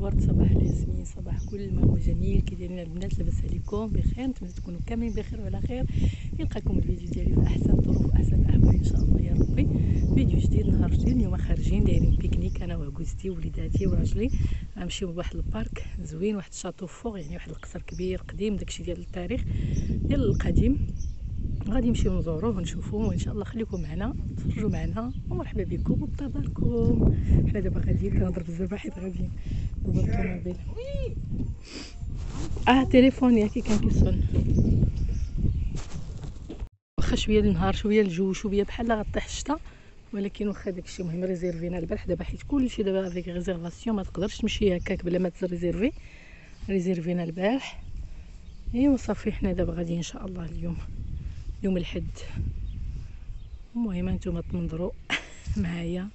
ورد، صباح الياسمين، صباح كل ما هو جميل. كي دايرين البنات؟ لاباس عليكم؟ بخير؟ نتمنى تكونوا كاملين بخير وعلى خير. يلقاكم الفيديو ديالي في احسن الظروف واحسن الاحوال ان شاء الله يا ربي. فيديو جديد، نهار جديد. اليوم خارجين دايرين بيكنيك انا وعكوزتي ووليداتي وراجلي، غنمشيو لواحد البارك زوين، واحد الشاطو فوق، يعني واحد القصر كبير قديم، داكشي ديال التاريخ ديال القديم. غادي نمشيو نزوروه ونشوفوه، وان شاء الله خليكم معنا تفرجوا معنا، ومرحبا بكم وبطبعكم. حنا دابا غاديين، كنهضر بزاف حيت غاديين دابا الطوموبيل. تليفون ياكي كان كيصون. واخا شويه النهار شويه الجو شويه بحال غطيح الشتا، ولكن واخا داكشي مهم. ريزيرفينا البارح دابا، حيت كلشي دابا افيك ريزيرفاسيون، ما تقدرش تمشي هكاك بلا ما تريزيرفي. ريزيرفينا البارح. ايوا صافي، حنا دابا غادي ان شاء الله اليوم الحد. المهم انتم تنظروا معايا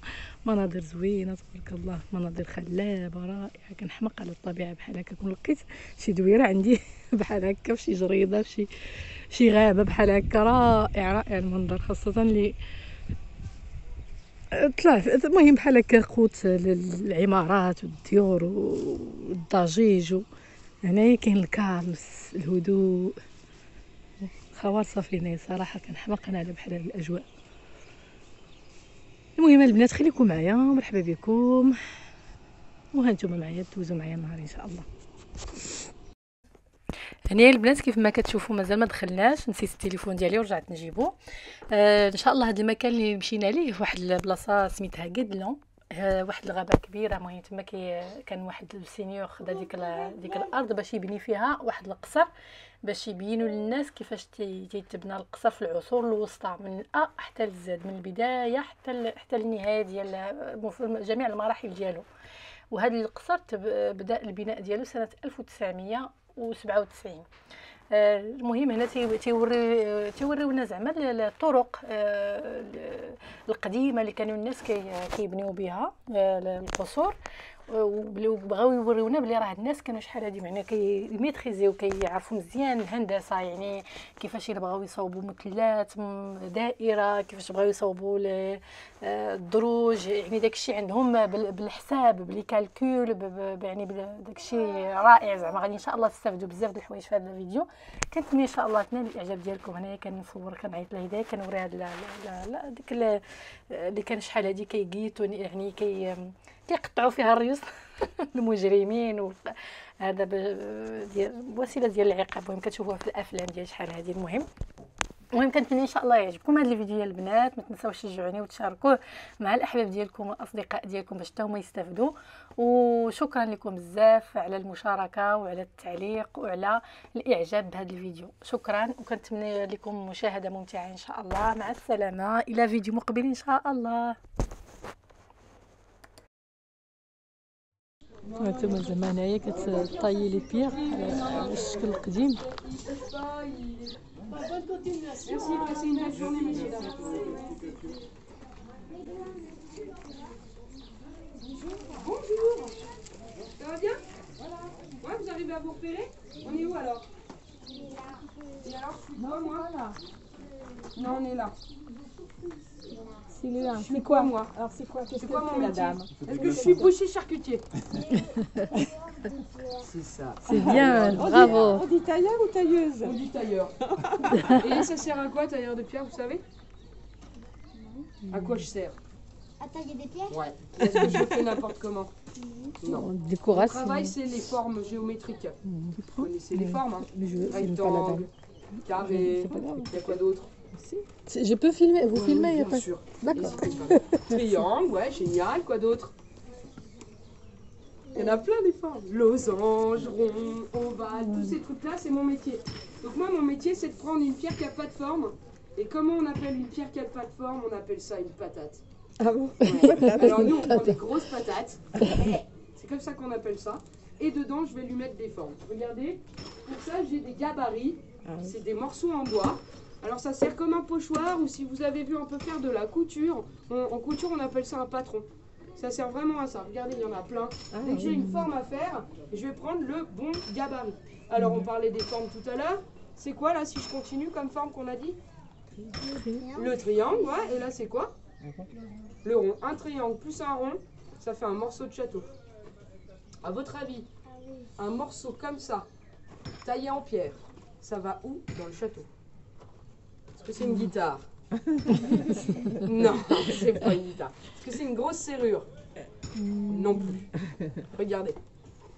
مناظر زوينه تبارك الله، مناظر خلابه رائعه. كنحماق على الطبيعه بحال هكا. كون لقيت شي دويره عندي بحال هكا، فشي جريده، شي غابه بحال هكا، رائع المنظر، خاصه اللي طلع المهم بحال هكا قوت للعمارات والديور والضجيج. هنايا كاين الكالمس، الهدوء، خوار صافي. صراحه كنحماق انا على بحال هاد الاجواء. المهم البنات خليكم معايا، مرحبا بكم، وها نتوما معايا دوزوا معايا النهار ان شاء الله. هنايا البنات كيف ما كتشوفوا مازال ما دخلناش، نسيت التليفون ديالي ورجعت نجيبو. ان شاء الله هذا المكان اللي مشينا ليه واحد البلاصه سميتها قدلون، واحد الغابه كبيره. المهم تما كان واحد السينيور خدا ديك الارض باش يبني فيها واحد القصر، باش يبينوا للناس كيفاش تيتبنى القصر في العصور الوسطى، من الأ حتى للزاد، من البدايه حتى النهايه ديال جميع المراحل ديالو. وهذا القصر بدا البناء ديالو سنه 1997. المهم هنا تيوريونا زعما الطرق القديمه اللي كانوا الناس كيبنيو بها القصور، وبغاو يوريونا بلي راه الناس كانوا شحال هادي معناها كيميتريزيو، كيعرفوا مزيان الهندسه، يعني كيفاش بغاو يصاوبوا مثلثات، دائره، كيفاش بغاو يصاوبوا الدروج، يعني داكشي عندهم بالحساب، بلي كالكول، يعني داكشي رائع زعما. غادي ان شاء الله تستافدوا بزاف د الحوايج في هذا الفيديو. كنتمنى ان شاء الله تنال الاعجاب ديالكم. هنايا كنصور كنعيط لهدايا كنوري هاد ديك اللي كان شحال هادي كيقيتوا، يعني كيقطعوا فيها الريوس المجرمين، هذا ديال وسيله ديال العقاب. المهم كتشوفوها في الافلام ديال شحال هذه. المهم كنتمنى ان شاء الله يعجبكم هذا الفيديو يا البنات. ما تنساوش تشجعوني وتشاركوه مع الاحباب ديالكم والاصدقاء ديالكم باش حتى هما يستافدوا. وشكرا لكم بزاف على المشاركه وعلى التعليق وعلى الاعجاب بهذا الفيديو. شكرا، وكنتمنى لكم مشاهده ممتعه ان شاء الله. مع السلامه، الى فيديو مقبل ان شاء الله. هانتوما زعما هنايا كتطيي لي بيير على الشكل القديم. Bonjour. Ça va bien? Ouais, vous arrivez à vous repérer? On est où alors? Et alors, je suis quoi moi? Non, on est là. C'est quoi moi? Alors c'est quoi? Qu'est-ce C'est que quoi mon fait la métier? dame? Est-ce que je suis boucher charcutier? C'est ça. C'est bien, bravo. On dit tailleur ou tailleuse? On dit tailleur. Et ça sert à quoi, tailleur de pierre, vous savez? À quoi je sers? À tailler des pierres? Ouais. Est-ce que je fais n'importe comment? Non. Mon Décoration. travail, c'est les formes géométriques. Vous connaissez les formes, hein? Mais je filme pas la dame. Rectangle, carré, C'est pas grave. il y a quoi d'autre? Je peux filmer, vous Oui, filmez, bien sûr. D'accord. N'hésitez pas. Triangle, ouais, génial. Quoi d'autre? Il y en a plein des formes. Losange, rond, ovale, tous ces trucs-là, c'est mon métier. Donc moi, mon métier, c'est de prendre une pierre qui n'a pas de forme. Et comment on appelle une pierre qui n'a pas de forme? On appelle ça une patate. Ah bon? Ouais. Alors nous, on prend des grosses patates. C'est comme ça qu'on appelle ça. Et dedans, je vais lui mettre des formes. Regardez, pour ça, j'ai des gabarits. C'est des morceaux en bois. Alors ça sert comme un pochoir, ou si vous avez vu, on peut faire de la couture. En couture, on appelle ça un patron. Ça sert vraiment à ça. Regardez, il y en a plein. Dès que j'ai une forme à faire, je vais prendre le bon gabarit. Alors on parlait des formes tout à l'heure. C'est quoi là, si je continue comme forme qu'on a dit? Le triangle, ouais. Et là, c'est quoi? Le rond. Un triangle plus un rond, ça fait un morceau de château. À votre avis, un morceau comme ça, taillé en pierre, ça va où dans le château? Est-ce que c'est une guitare? Non, c'est pas une guitare. Est-ce que c'est une grosse serrure? Non plus. Regardez.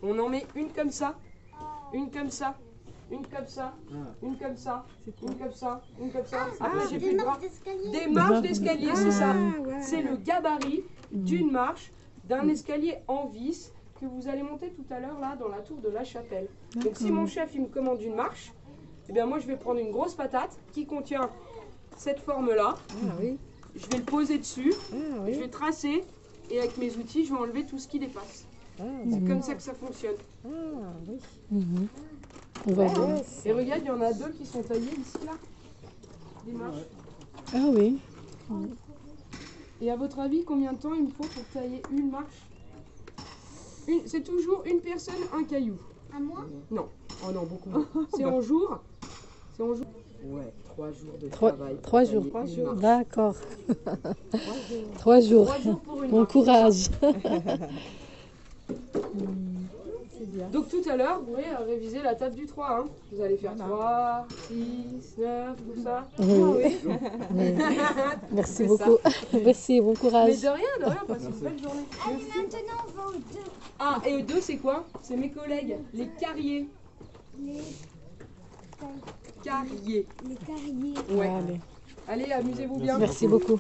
On en met une comme ça, une comme ça, une comme ça, une comme ça, une comme ça, une comme ça. Après, j'ai plus de bras. Des marches d'escalier, c'est ça. C'est le gabarit d'une marche, d'un escalier en vis que vous allez monter tout à l'heure là dans la tour de la chapelle. Donc si mon chef il me commande une marche, eh bien moi je vais prendre une grosse patate qui contient cette forme là. Je vais le poser dessus, je vais tracer et avec mes outils je vais enlever tout ce qui dépasse. C'est comme ça que ça fonctionne. On va voir. Et regarde, il y en a deux qui sont taillés ici là. Des marches. Ah oui. Et à votre avis, combien de temps il me faut pour tailler une marche? C'est toujours une personne, un caillou. À moi? Non. Oh non, beaucoup. C'est en jour. C'est en jour. Ouais, 3 jours de travail. 3 jours. Tailler une marche. D'accord. 3 jours. 3 jours pour une Bon marche. courage. Donc tout à l'heure, vous pourrez réviser la table du 3. Hein. Vous allez faire 3, 6, 9, tout ça. Oui. Merci C'est beaucoup. Merci, bon Mais courage. de rien, passez une belle journée. Allez, maintenant on va aux deux. Ah, et eux deux, c'est quoi? C'est mes collègues, les carriers. Les Carriers. carriers. Ouais. Allez. Allez, amusez-vous bien. Merci beaucoup.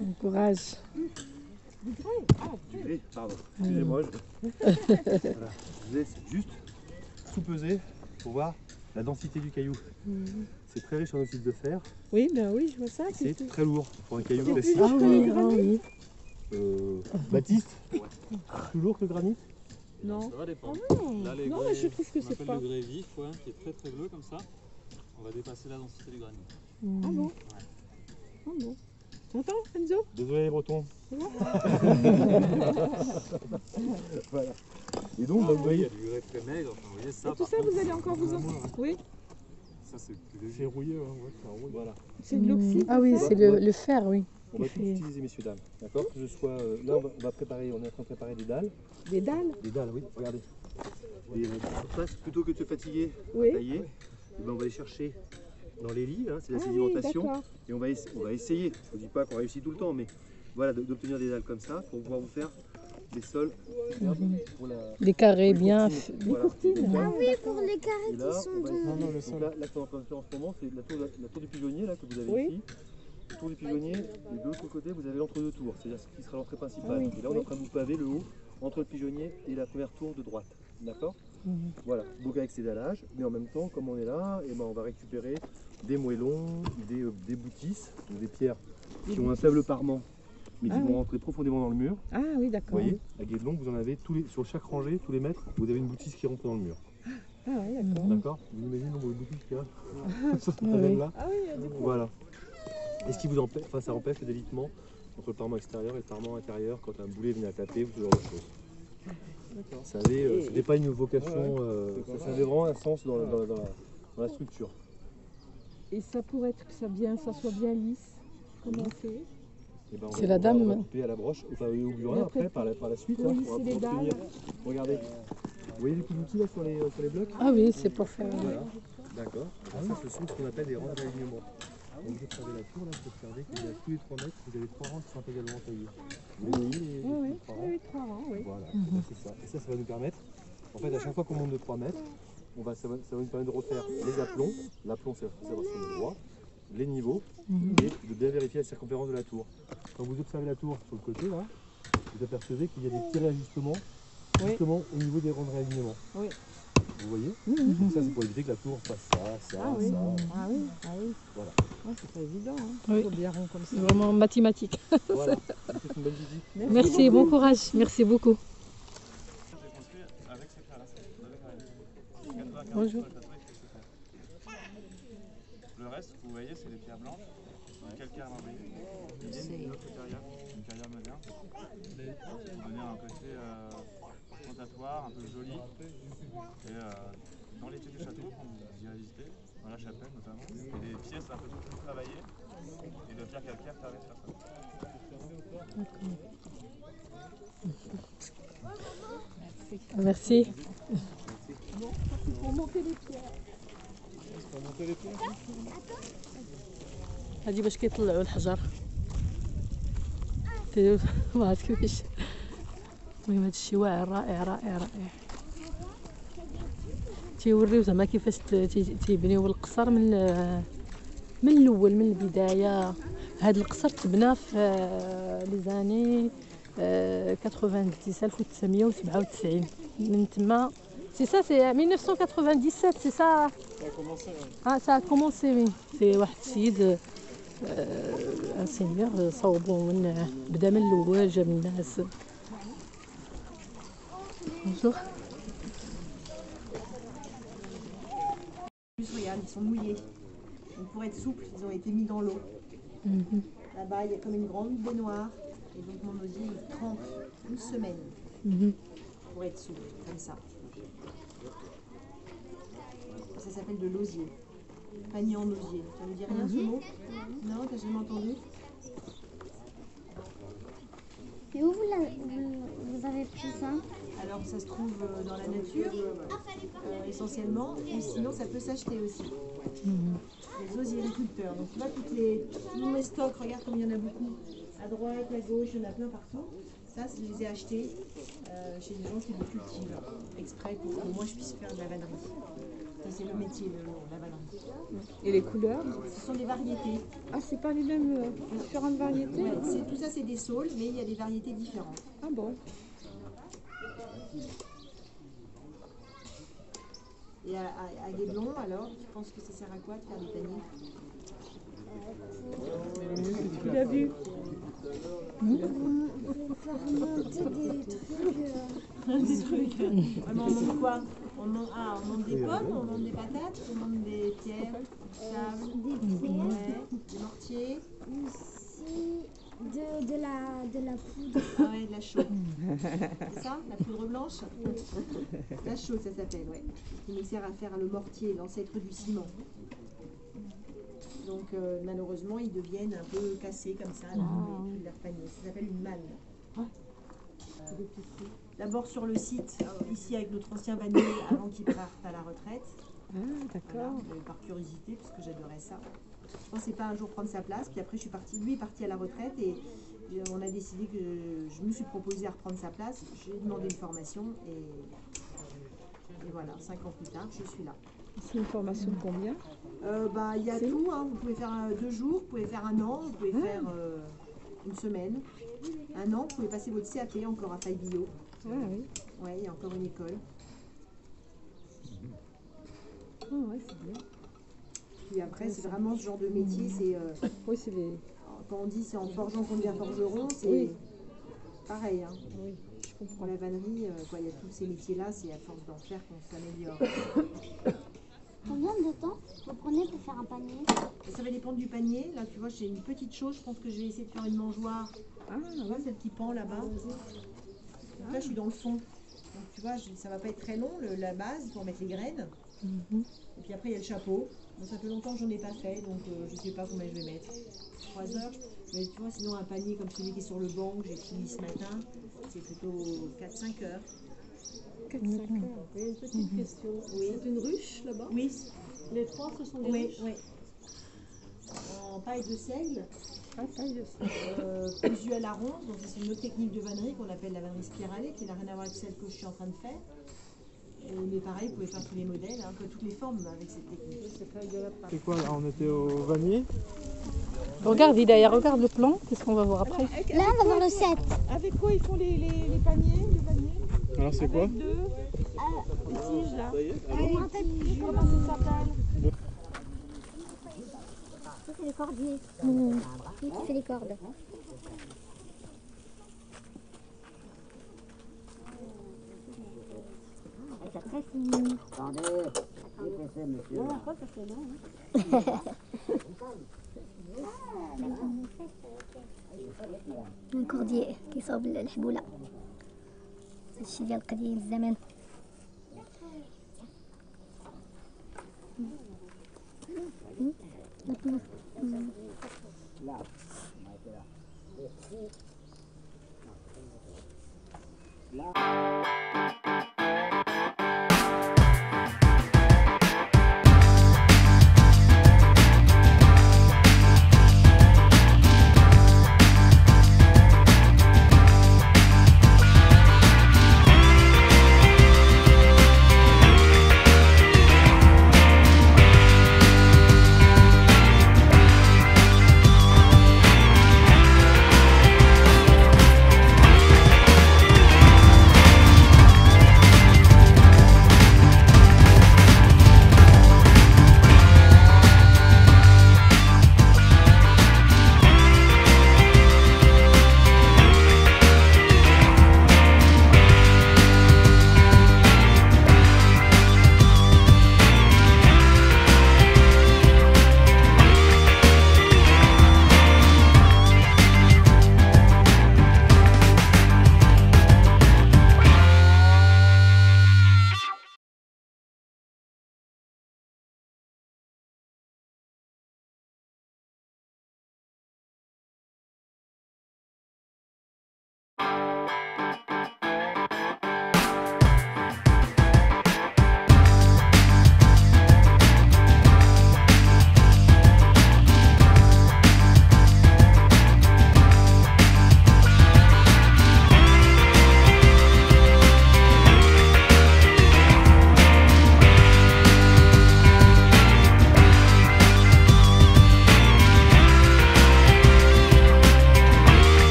Bon courage. Pardon, excusez-moi. Voilà. Je vous laisse juste sous-peser pour voir la densité du caillou. C'est très riche en oxyde de fer. Oui, ben oui, je vois ça. C'est très lourd pour un caillou classique. Ah oui, ah oui. Baptiste, plus lourd que le granit? Non. Ça va dépendre. non. Là, les Non, grès, mais je trouve que on c'est appelle pas. le grès vif, ouais, qui est très très bleu comme ça. On va dépasser la densité du granit. Ah bon? Ah bon. T'entends, Enzo? Désolé les Bretons. Voilà. Et donc, bah, vous Il y voyez, a du grès très maigre. Enfin, vous voyez ça. Et tout par ça, contre, vous allez encore vous en. Oui, Ça, c'est plus léger. c'est rouillé, hein, ouais, ça rouille. Voilà. c'est de l'oxyde. Ah oui, c'est le fer, oui. On va tout utiliser, messieurs, dames. D'accord? Que ce soit. Là, on va préparer, on est en train de préparer des dalles. Des dalles. Des dalles, oui, regardez. Et surface, plutôt que de se fatiguer à Oui. tailler, eh ben, on va les chercher dans les lits, hein, c'est la Ah oui, sédimentation. d'accord. Et on va essayer, je ne dis pas qu'on réussit tout le temps, mais voilà, d'obtenir des dalles comme ça pour pouvoir vous faire des sols pour la, Des carrés pour les bien. courtines. Des Voilà. courtines. Voilà. Ah oui, pour les carrés Et qui là, sont on va dans... essayer. Donc là, qu'on est en train de faire en ce moment, c'est la tour du pigeonnier là, que vous avez Oui. ici. La tour du pigeonnier, et de l'autre côté, vous avez l'entre-deux tours, c'est-à-dire ce qui sera l'entrée principale. Ah oui, Et là, on est en train de vous paver le haut entre le pigeonnier et la première tour de droite. D'accord? Voilà, donc avec ces dallages, mais en même temps, comme on est là, et ben on va récupérer des moellons, des boutisses, donc des pierres qui ont un faible parement, mais qui Ah vont oui. rentrer profondément dans le mur. Ah oui, Vous d'accord. voyez, à Guédelon, vous en avez sur chaque rangée, tous les mètres, vous avez une boutisse qui rentre dans le mur. Ah oui, d'accord. D'accord? Vous imaginez le nombre de boutiques qu'il y a sur cette oui. tabelle-là? Ah oui, il y a des Voilà. Et ce qui vous empêche, enfin ça empêche le délitement entre le parement extérieur et le parement intérieur quand un boulet vient à taper ou ce genre de choses. Ça avait, c'était pas une vocation, ça avait vraiment un sens dans la structure. Et ça pourrait être que ça soit bien lisse. Comment c'est? Et ben, C'est la dame. On va couper à la broche, enfin et au burin Et après après, par la suite. pour hein, lisser les obtenir. dalles. Regardez, vous voyez les petits outils là sur les blocs? Ah oui, c'est pour faire. Voilà, d'accord. Ça, ce sont ce qu'on appelle des rangs d'alignement. Donc vous observez la tour là, vous observez qu'il y a tous les 3 mètres, vous avez 3 rangs qui sont également taillés. Vous voyez les Oui, oui, 3 rangs? oui, 3 rangs, oui. Voilà, c'est ça. Et ça va nous permettre, en fait, à chaque fois qu'on monte de 3 mètres, ça va nous permettre de refaire les aplombs. L'aplomb, c'est savoir si on est droit, les niveaux, et de bien vérifier la circonférence de la tour. Quand vous observez la tour sur le côté, là, vous apercevez qu'il y a des petits réajustements, justement au niveau des rangs de réalignement. Oui. Vous voyez? Donc ça, c'est pour éviter que la tour fasse ça, Ah oui. ça. Ah oui, ah oui. Voilà. Ah, c'est pas évident, hein. Oui. Faut bien rond comme ça. C'est vraiment mathématique. Voilà. C'est une bonne visite. Merci, bon courage. Merci beaucoup. Bonjour. reste, vous voyez, c'est les pierres blanches, du calcaire marbré. Il y a une autre carrière, une carrière moderne, pour donner un côté ostentatoire, un peu joli. Et dans l'étude du château, quand vous irez visiter, dans la chapelle notamment, il y a des pièces un peu plus travaillées et de pierre calcaire permet de faire ça. Merci. Pour monter les pierres. هادي باش كيطلعوا الحجر ما عرفت كيفاش. المهم هاد الشيء واعر رائع رائع رائع. تيوريو زعما كيفاش تيبنيو القصر من الاول من البدايه. هاد القصر تبنى في لي زاني 1997 من تما. C'est ça, c'est 1997, c'est ça. Ça a commencé, Ah, ça a commencé, oui. C'est واحد السيد ان سينيور صوبو من بدا من الاول جاب الناس. Bonjour. Regarde, ils sont mouillés. Donc pour être souples, ils ont été mis dans l'eau. Là-bas, il y a comme une grande baignoire. Et donc mon osier, il trempe une semaine pour être souple, comme ça. Ça s'appelle de l'osier. Panier en osier. Ça ne vous dit rien ce mot? Non, t'as jamais entendu? Et où vous avez pris ça? Alors ça se trouve dans la nature, essentiellement, ou sinon ça peut s'acheter aussi. Les osiericulteurs. Donc tu vois, tous mes stocks, regarde comme il y en a beaucoup. À droite, à gauche, il y en a plein partout. Ça, je les ai achetés chez des gens qui les cultivent, exprès pour que moi je puisse faire de la vannerie. Ça c'est le métier de la vannerie. Et les couleurs? Ce sont des variétés. Ah, c'est pas les mêmes, différentes variétés? Ouais, tout ça c'est des saules, mais il y a des variétés différentes. Ah bon? Et à Guéblon, alors, tu penses que ça sert à quoi de faire des paniers? Tu l'as vu? Faire monter des trucs. Vraiment, on monte quoi? On monte des pommes, on monte des patates, on monte des pierres, du sable, des mortiers. Aussi de la poudre. Ah ouais, de la chaux. C'est ça? La poudre blanche? La chaux, ça s'appelle, ouais. Qui nous sert à faire le mortier, l'ancêtre du ciment. Donc malheureusement, ils deviennent un peu cassés comme ça, là, avec leur panier. Ça s'appelle une malle. D'abord sur le site, ici avec notre ancien vannier, avant qu'il parte à la retraite. Ah, d'accord. Voilà, par curiosité, parce que j'adorais ça. Je pensais pas un jour prendre sa place, puis après je suis partie, lui est parti à la retraite et on a décidé que je me suis proposée à reprendre sa place. J'ai demandé une formation et voilà, 5 ans plus tard, je suis là. C'est une formation de combien? Il y a tout, hein. Vous pouvez faire 2 jours, vous pouvez faire 1 an, vous pouvez faire une semaine. 1 an, vous pouvez passer votre CAP encore à Faille-Billot. Ah oui. Ouais, il y a encore une école. Ah ouais, c'est bien. Puis après, c'est vraiment ce genre de métier, c'est... Oui, c'est les... Quand on dit c'est en forgeant qu'on devient forgeron, c'est Oui. pareil. Hein. Oui, je comprends. Pour la vannerie, il y a tous ces métiers-là, c'est à force d'en faire qu'on s'améliore. Combien de temps vous prenez pour faire un panier? Et ça va dépendre du panier. Là, tu vois, j'ai une petite chose, je pense que je vais essayer de faire une mangeoire. Ah, Tu vois, celle qui pend là-bas. Donc là, je suis dans le fond. Donc tu vois, ça va pas être très long, la base, pour mettre les graines. Et puis après, il y a le chapeau. Bon, ça fait longtemps que j'en ai pas fait, donc je sais pas combien je vais mettre. 3 heures. Mais tu vois, sinon un panier comme celui qui est sur le banc, que j'ai fini ce matin, c'est plutôt 4-5 heures. 4-5 heures. Une petite question. Oui. C'est une ruche là-bas? Oui, Les 3, ce sont des oui, ruches? oui. En paille de seigle, Ah, taille de ça. cousu à la ronde. Donc c'est une autre technique de vannerie qu'on appelle la vannerie spiralée, qui n'a rien à voir avec celle que je suis en train de faire. Mais pareil, vous pouvez faire tous les modèles, hein, toutes les formes avec cette technique. C'est quoi là? On était au vannier? Regarde Hidaya, regarde le plan, qu'est-ce qu'on va voir après? Là, on va voir le 7. Avec quoi ils font les paniers, les vanniers? Alors c'est quoi? Avec deux tiges là. Je me rappelle plus Comment ça s'appelle? Ça, c'est le cordier. Lui qui fait les cordes. C'est très fini. Attendez, monsieur. Non, ça c'est long. الكردي كيصاوب الحبولة، هادشي ديال قديم الزمان.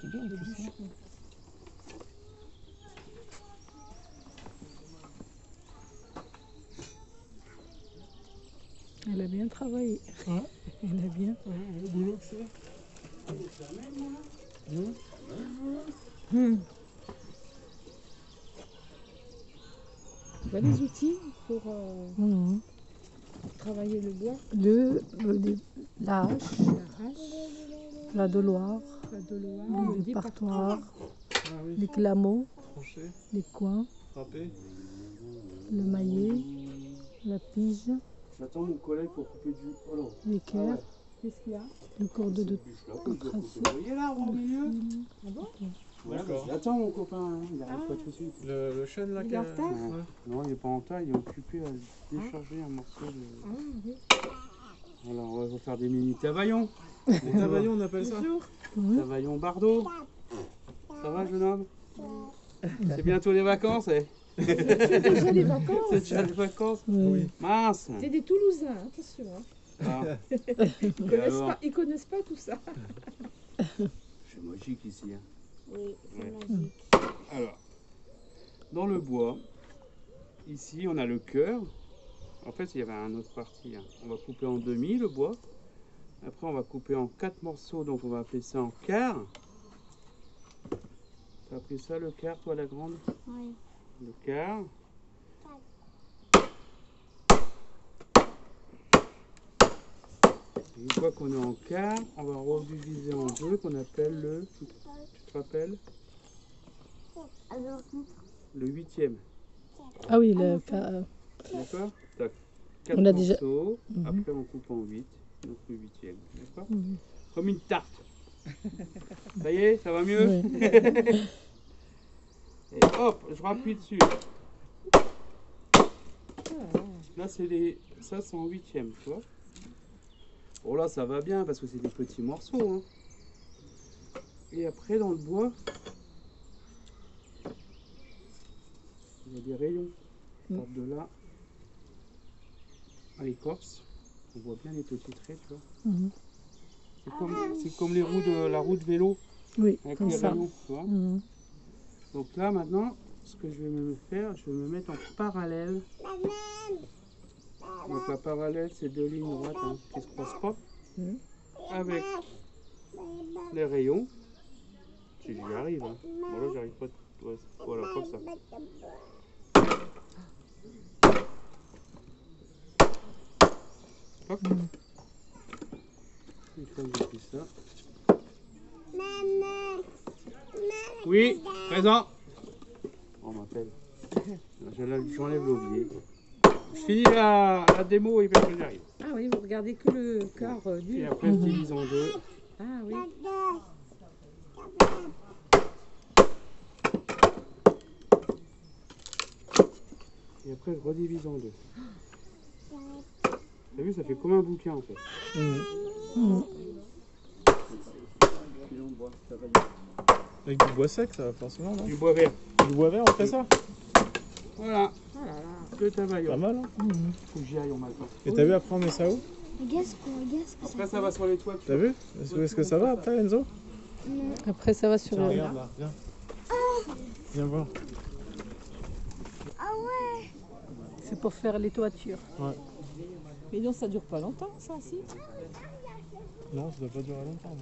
C'est bien de bûcher. Elle a bien travaillé. Ouais. Elle a bien. Le boulot que c'est. Tu as les outils pour travailler le bois. La hache, La hache, la doloire, la doloire, le départoir, Ah oui. les clameaux, Tranché, les coins, frappé. le maillet, la pige, J'attends mon collègue pour couper du. Oh non. l'équerre, qu'est-ce qu'il y a? le cordeau de Vous tracé. l'arbre au milieu. Ah bon? D'accord. J'attends mon copain, hein, il arrive pas tout de suite. Le chêne là Il qui est en a- retard? Ouais. Non, il est pas en tas, il est occupé à décharger un morceau de. Ah oui. Alors, on va faire des mini tavaillons. Les tavaillons, on appelle ça. Oui. Tavaillons Bardot. Ça va, jeune homme? C'est bientôt les vacances, eh? C'est déjà les vacances. C'est déjà les vacances? Oui. Mince! C'est des Toulousains, attention. Hein. Ah, Ils connaissent pas tout ça. c'est magique ici. Hein. Oui, c'est Ouais. magique. Alors, dans le bois, ici on a le cœur. En fait, il y avait un autre partie. Hein. On va couper en demi le bois. Après, on va couper en 4 morceaux, donc on va appeler ça en quart. T'as appelé ça le quart, toi, la grande? Oui. Le quart. Une fois qu'on est en quart, on va rediviser en deux qu'on appelle le... Tu te rappelles? Le 8e. Ah oui, D'accord? Tac. 4 On a morceaux, déjà... après on coupe en 8, donc le 8e. D'accord? Comme une tarte. Ça y est, ça va mieux? Oui. Et hop, je rappuie dessus. Là, ça c'est en 8e, tu vois? Bon là, ça va bien parce que c'est des petits morceaux. Hein. Et après, dans le bois, il y a des rayons. On part de là à l'écorce. On voit bien les petits traits, tu vois. C'est comme les roues de la roue de vélo. Oui, avec comme les ça. rayons, tu vois. Donc là, maintenant, ce que je vais me faire, je vais me mettre en parallèle. Donc la parallèle, c'est deux lignes droites hein, qui se croisent pas. Avec les rayons. Si j'y arrive. Hein. Bon là, j'arrive pas. Ouais, voilà, comme ça. Hop. Une fois que j'ai fait ça. Oui, présent. On m'appelle. J'enlève l'aubier. Je finis la démo et puis après j'arrive. Ah oui, vous regardez que le quart du... Et après je divise en deux. Ah oui. Et après je redivise en deux. T'as vu, ça fait comme un bouquin en fait. Avec du bois sec, ça va forcément, non? Du bois vert. Du bois vert, on fait ça? Voilà. Le travail. Pas mal, hein? Faut que j'y aille, on m'a le temps. Et t'as vu après on met ça où? Après ça va sur les toits. T'as vu? Où est-ce que ça va après, Enzo? Après, ça va sur Tiens, le... regarde là, viens. Viens voir. C'est pour faire les toitures. Ouais. Mais non, ça dure pas longtemps, ça, si? Non, ça doit pas durer longtemps.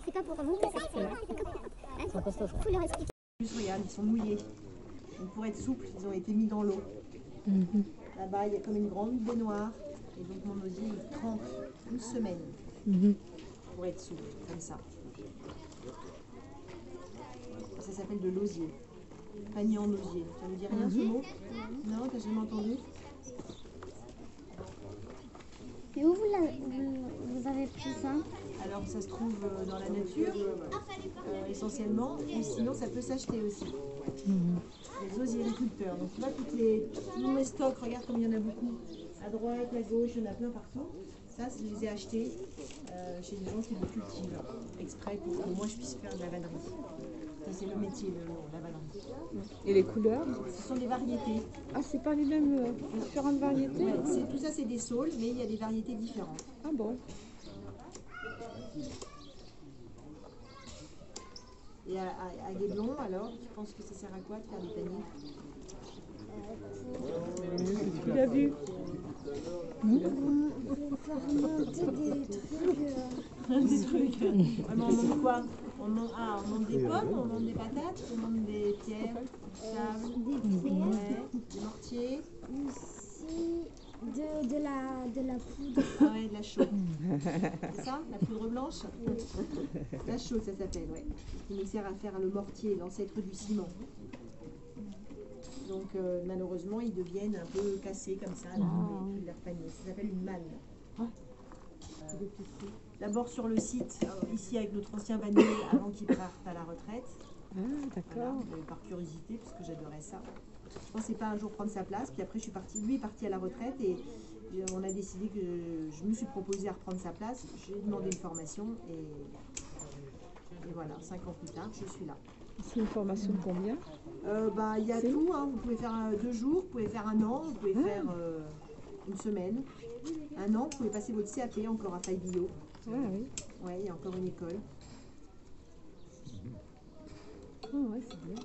C'est pas pour vous, Ils sont costauds. faut leur expliquer. Juste, regarde, ils sont mouillés. Donc pour être souples, ils ont été mis dans l'eau. Là-bas, il y a comme une grande baignoire. Et donc mon osier, il trempe une semaine pour être souple, comme ça. Ça s'appelle de l'osier. Panier en osier. Ça veut dire rien ce mot? Non, t'as jamais entendu? Et où vous avez pris ça? Alors ça se trouve dans la nature, essentiellement, ou sinon ça peut s'acheter aussi. Les osiericulteurs. Donc tu vois, tous mes stocks, regarde comme il y en a beaucoup. À droite, à gauche, il y en a plein partout. Ça, je les ai achetés chez des gens qui les cultivent, exprès pour que moi je puisse faire de la vannerie. Ça c'est le métier de la vannerie. Et les couleurs? Ce sont des variétés. Ah, c'est pas les mêmes, différentes variétés? Ouais, tout ça c'est des saules, mais il y a des variétés différentes. Ah bon? Et à Guéblon, alors, tu penses que ça sert à quoi de faire des paniers? Tu l'as vu? Pour faire monter des trucs. On monte quoi? On monte des pommes, on monte des patates, on monte des pierres, du sable, des mortiers. Aussi de la poudre. Ah ouais, de la chaux. C'est ça? La poudre blanche? La chaux, ça s'appelle, ouais. Qui nous sert à faire le mortier, l'ancêtre du ciment. Donc malheureusement, ils deviennent un peu cassés comme ça, là, leur panier. Ça s'appelle une malle. D'abord sur le site, ici avec notre ancien vannier, avant qu'il parte à la retraite. Ah, d'accord. Voilà, par curiosité, parce que j'adorais ça. Je pensais pas un jour prendre sa place, puis après je suis partie, lui est parti à la retraite et on a décidé que je me suis proposée à reprendre sa place. J'ai demandé une formation et voilà, 5 ans plus tard, je suis là. C'est une formation de combien? Il y a tout, hein. Vous pouvez faire 2 jours, vous pouvez faire 1 an, vous pouvez faire une semaine. 1 an, vous pouvez passer votre CAP encore à Faille-Billot. Ah oui. Ouais, il y a encore une école. Ah ouais, c'est bien.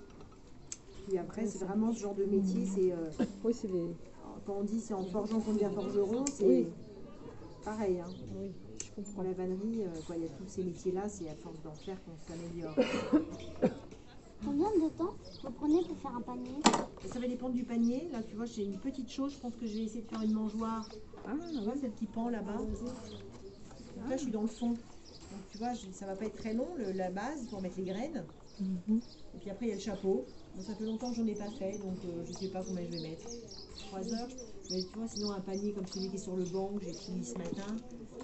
Puis après, c'est vraiment ce genre de métier, c'est... Oui, c'est les... Quand on dit c'est en forgeant qu'on devient forgeron, c'est Oui. pareil. Hein. Oui, je comprends. Pour la vannerie, il y a tous ces métiers-là, c'est à force d'en faire qu'on s'améliore. Combien de temps vous prenez pour faire un panier? Ça va dépendre du panier. Là, tu vois, j'ai une petite chose, je pense que je vais essayer de faire une mangeoire. Ah, Tu vois, celle qui pend là-bas. Donc là, je suis dans le fond. Donc tu vois, ça va pas être très long, la base, pour mettre les graines. Et puis après, il y a le chapeau. Bon, ça fait longtemps que j'en ai pas fait, donc je sais pas combien je vais mettre. 3 heures. Mais tu vois, sinon un panier comme celui qui est sur le banc que j'ai fini ce matin,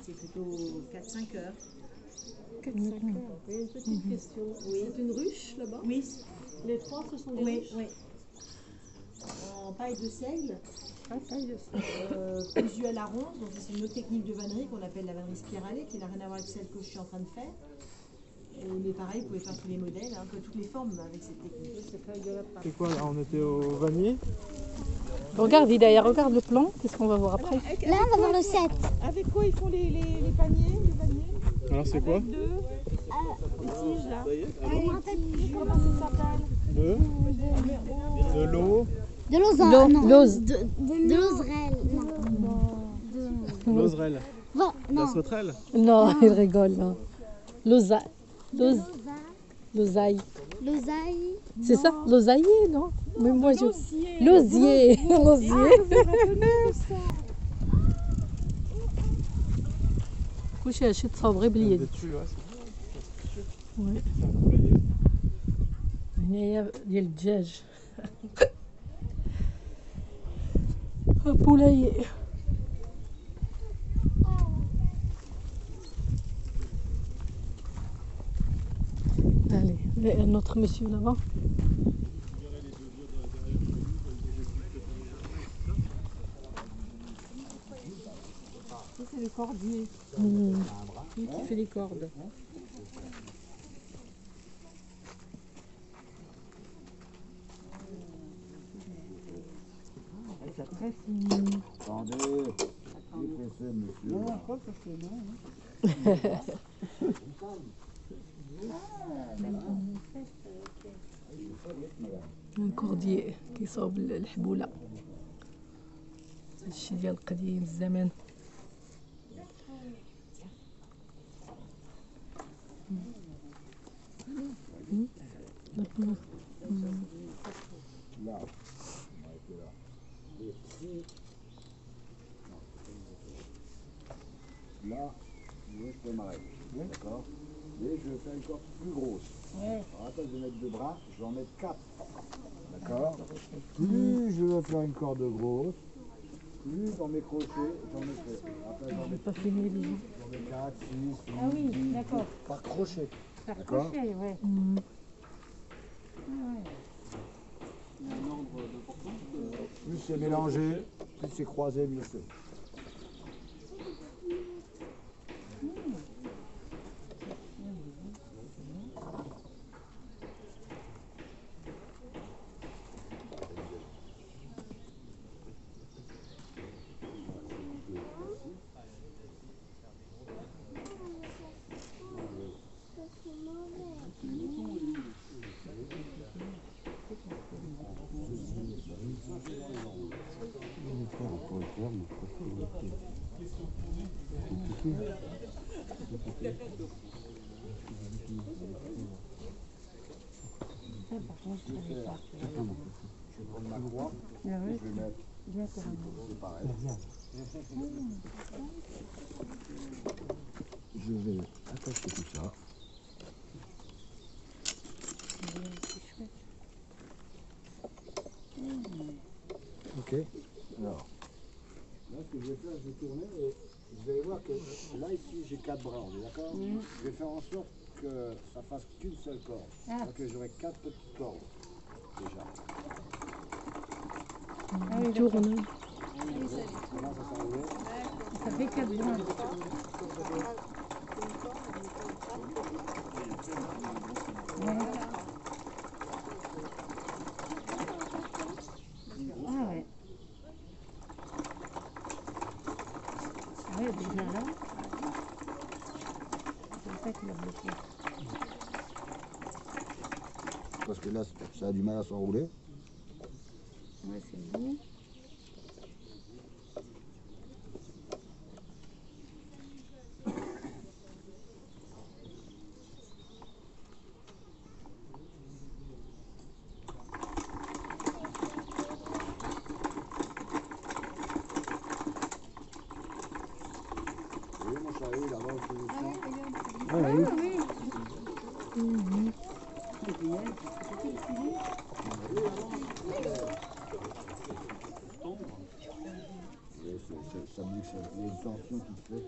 c'est plutôt 4-5 heures. 4-5 heures. Et une petite question. Oui. C'est une ruche là-bas? Oui. Les 3, ce sont des Oui, ruches? oui. En paille de seigle, Ah, paille de ça. cousu à la ronde. Donc c'est une autre technique de vannerie qu'on appelle la vannerie spiralée, qui n'a rien à voir avec celle que je suis en train de faire. Mais pareil, vous pouvez faire tous les modèles, un peu toutes les formes avec cette technique. C'est quoi là? On était au vannier? Regarde, Hidaya, regarde le plan. Qu'est-ce qu'on va voir après? Là, on va voir le 7. Avec quoi ils font les paniers, les vanniers? Alors c'est quoi? Avec des tiges là. Je me rappelle plus. Comment ça s'appelle? De l'eau? De l'ozan. non. L'ose. De l'ozrel. Non. L'oserelle. Bon, La non. sauterelle? Non, il rigole. Non. L'osa. L'ozaï. L'osaille. L'ozaï. C'est ça? L'osailler, non? Mais moi, je... L'osier. L'osier. L'osier. كلشي هادشي تصاوب غير باليد. وي. هنايا ديال الدجاج. بولايي. Allez, notre monsieur là-bas. Ça, c'est le cordier. Lui qui fait les cordes. Attendez, dépressez, monsieur. Non, pas parce que non. Un cordier كيصاوب الحبولة. هادشي ديال القديم الزمان. Là, on va arrêter là. Et si... Là, vous voyez, je peux m'arrêter. D'accord? Et je vais faire une corde plus grosse. Ouais. Alors, à la place de mettre 2 bras, je vais en mettre 4. D'accord? Plus je veux faire une corde grosse, plus dans mes crochets, j'en mettrai. Après, j'en mets Pas fini, lui. 4, 6, 8, Ah oui, 10, d'accord. par crochet. Par D'accord? crochet, ouais. Un ordre d'importance Plus c'est mélangé, plus c'est croisé, mieux c'est. Je vais prendre ma croix, je vais mettre c'est pareil. Je vais attacher tout ça. Ok. Alors, là ce que je vais faire, je vais tourner et vous allez voir que là ici j'ai 4 bras, on est d'accord? Je vais faire en sorte que ça fasse qu'une seule corde. Donc j'aurai 4 petites cordes déjà. Ah oui, Tourne. Comment ça s'enlève? Ça fait 4 bras. Ah ouais. Ah ouais, déjà là. C'est ça qu'il a bloqué. Parce que là, ça a du mal à s'enrouler. Ouais, c'est bon. Vous voyez mon chariot là-bas au fond. Ah oui. Ça me dit que il y a une tension qui se fait.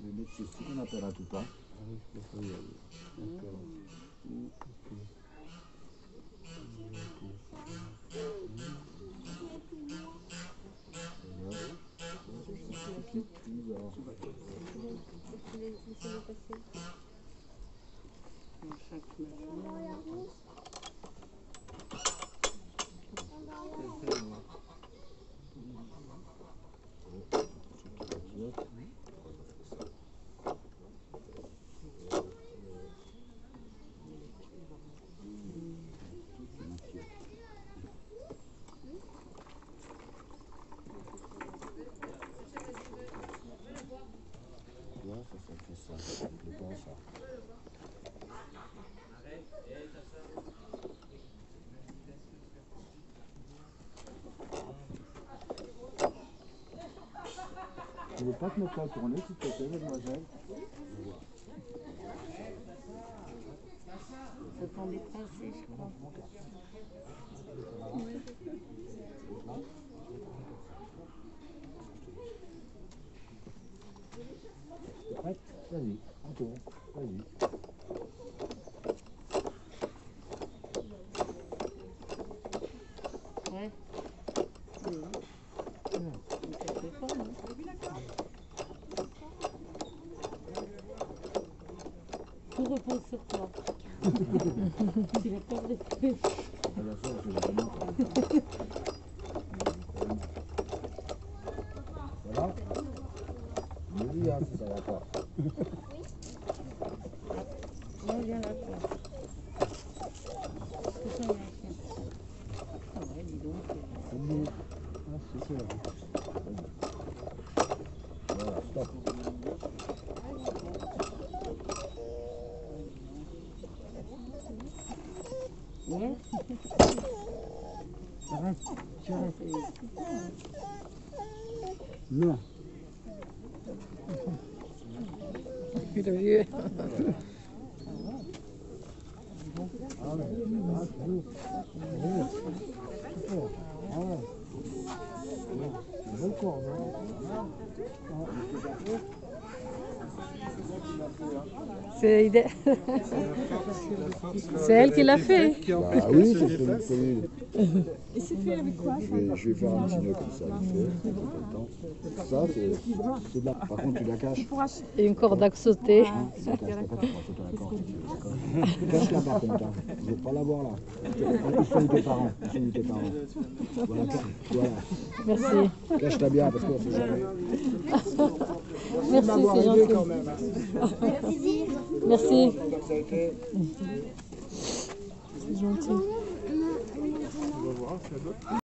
Je vais mettre ceci qu'on appelle un toupin. Ça fait ça, ça me plaît pas ça. Tu veux pas te mettre à tourner, s'il te plaît, mademoiselle? Ça t'en dépassé, je crois. T'es prête? Vas-y, on tourne. Vas-y. compte sur toi. Il a peur d'être fait. Ça va? Je me dis, hein, si ça va pas. Non, viens là, toi. C'est ça, ah ouais, dis donc. C'est bon. Ah, c'est sûr. Voilà, stop. Ouais. Arrête, tu arrêtes. Non. Il est vieux. Ah ouais, ah, c'est beau. Super. Ah ouais. Une belle corde, hein. C'est elle qui l'a fait. Bah oui, c'est lui. Et c'est fait avec quoi Je vais faire un petit nœud comme ça, vite fait. Ça, c'est de la... Par contre, tu la caches. Et une corde à sauter. Tu la caches, pas tu sauter la corde. Cache-la par contre, hein. Je ne veux pas la voir là. Ils sont où tes parents? Ils sont où tes parents? Voilà, voilà. Merci. Cache-la bien parce qu'on ne sait jamais. Merci, c'est gentil. Quand même, hein. Merci. Comme ça a été. C'est gentil. On va voir s'il y a d'autres.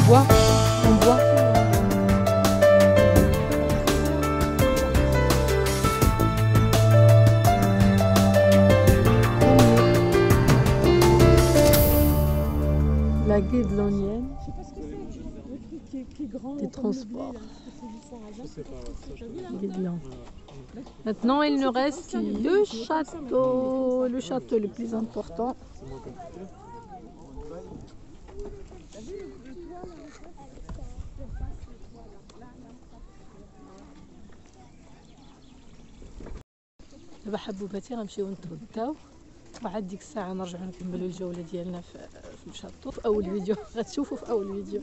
bois. En bois. La gué de l'Onienne. Je sais pas ce que c'est. Le truc qui est grand. Des transports. Là. Guédelin. Maintenant, il nous reste le château le plus important. دابا حبوباتي غنمشيو نتغداو وعاد ديك الساعه نرجعو نكملوا الجوله ديالنا في الشاطو. في اول فيديو غتشوفوا في اول فيديو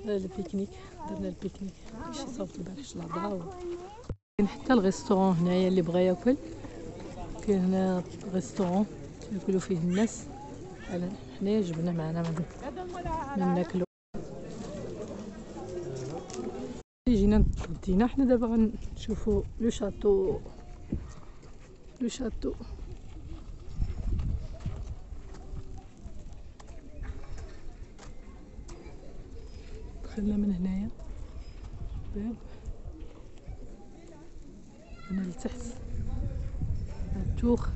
البيكنيك. درنا البيكنيك داكشي صوبت البارح شلاضه. كاين حتى الريستورون هنايا اللي بغى ياكل. كاين هنا ريستورون ياكلوا فيه الناس. حنايا جبنا معنا من ناكلو. جينا تغدينا. حنا دابا غنشوفوا لو شاطو. لو شاطو دخلنا من هنايا باب هنا لتحت التوخ.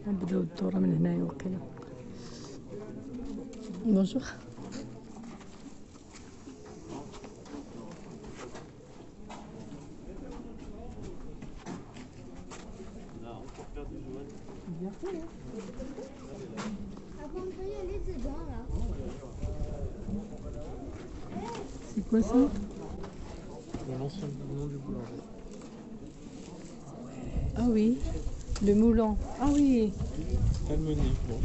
نبداو الدورة من هنايا وقيلا. بونجور. C'est quoi ça? L'ancien nom du boulanger. Ah oui, le moulin. Ah oui. Almoni. Bon,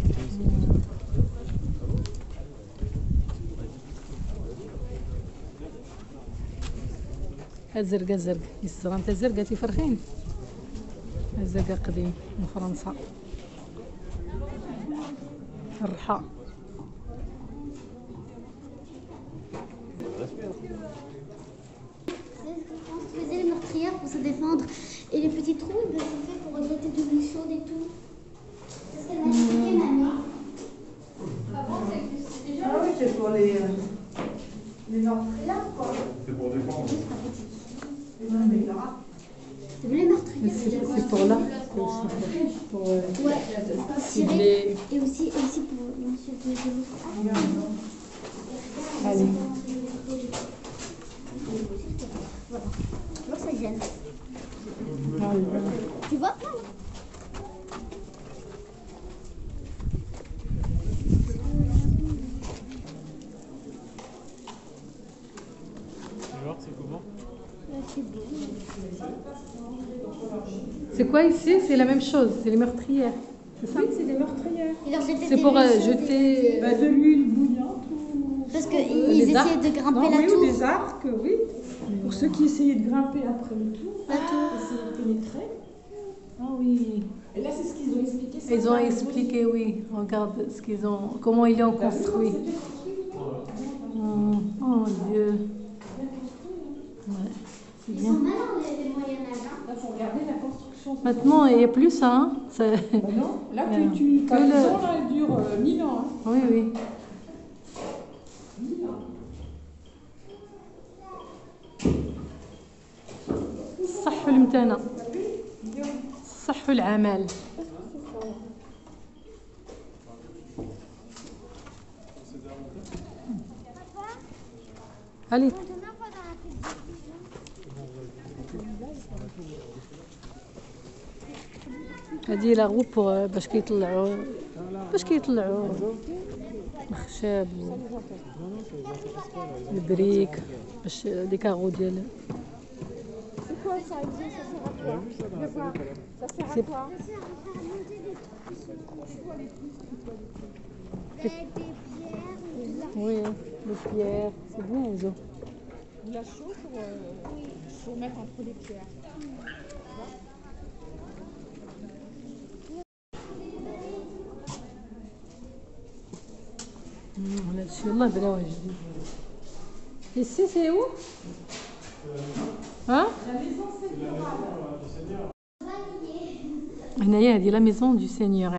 الزرقاء الزرقاء يسرى انت الزرقاء تفرخين. الزرقاء قديم من فرنسا. الرحى. On faisait les meurtrières pour se défendre. Et les petits trous, ben, c'est fait pour jeter de l'eau chaude et tout. C'est ce qu'elle m'a expliqué, mamie. Ah oui, c'est pour les meurtrières, quoi. C'est pour défendre. C'est pour les meurtrières. C'est pour là. Pour Ouais, cibler. et aussi pour l'ensuite de l'eau. Allez. Voilà. Alors ça gêne. Allez. Tu vois pas? Alors, c'est comment? C'est quoi ici? C'est la même chose, c'est les meurtrières. C'est ça? Oui, c'est des meurtrières. Ils leur jetaient C'est des pour huiles chaudes jeter. Bah, de l'huile bouillante ou... Parce qu'ils essayaient arcs? de grimper Non, la oui, tour. ou des arcs, oui. Pour ceux qui essayaient de grimper après le tour. La tour. Essayer de pénétrer. Ah oui. Et là, c'est ce qu'ils ont expliqué. ça, Ils ont par les expliqué, oui. Regarde ce qu'ils ont, comment ils l'ont construit. Oh Dieu. Ouais, c'est Ils bien. sont malins les Moyen-Âge. Là, il faut regarder la construction. Maintenant, il n'y a plus ça. Hein. Ça- Bah non, là, Ouais. tu Que la le- maison, là, elle dure 1000 ans. Hein. Oui, oui. 1000 ans. صحوا المتانة. صحوا العمل. Allez. هذه لا غو بوغ باش كيطلعوا الخشب البريك باش لي كاغو ديال C'est quoi ça? Ça sert à quoi? Ça sert à C'est- quoi? Oui, les pierres, c'est bien les os. La chaux pour mettre entre les pierres. يلا بلا جديد. Ici c'est où? Hein? هنايا هذه la maison du Seigneur.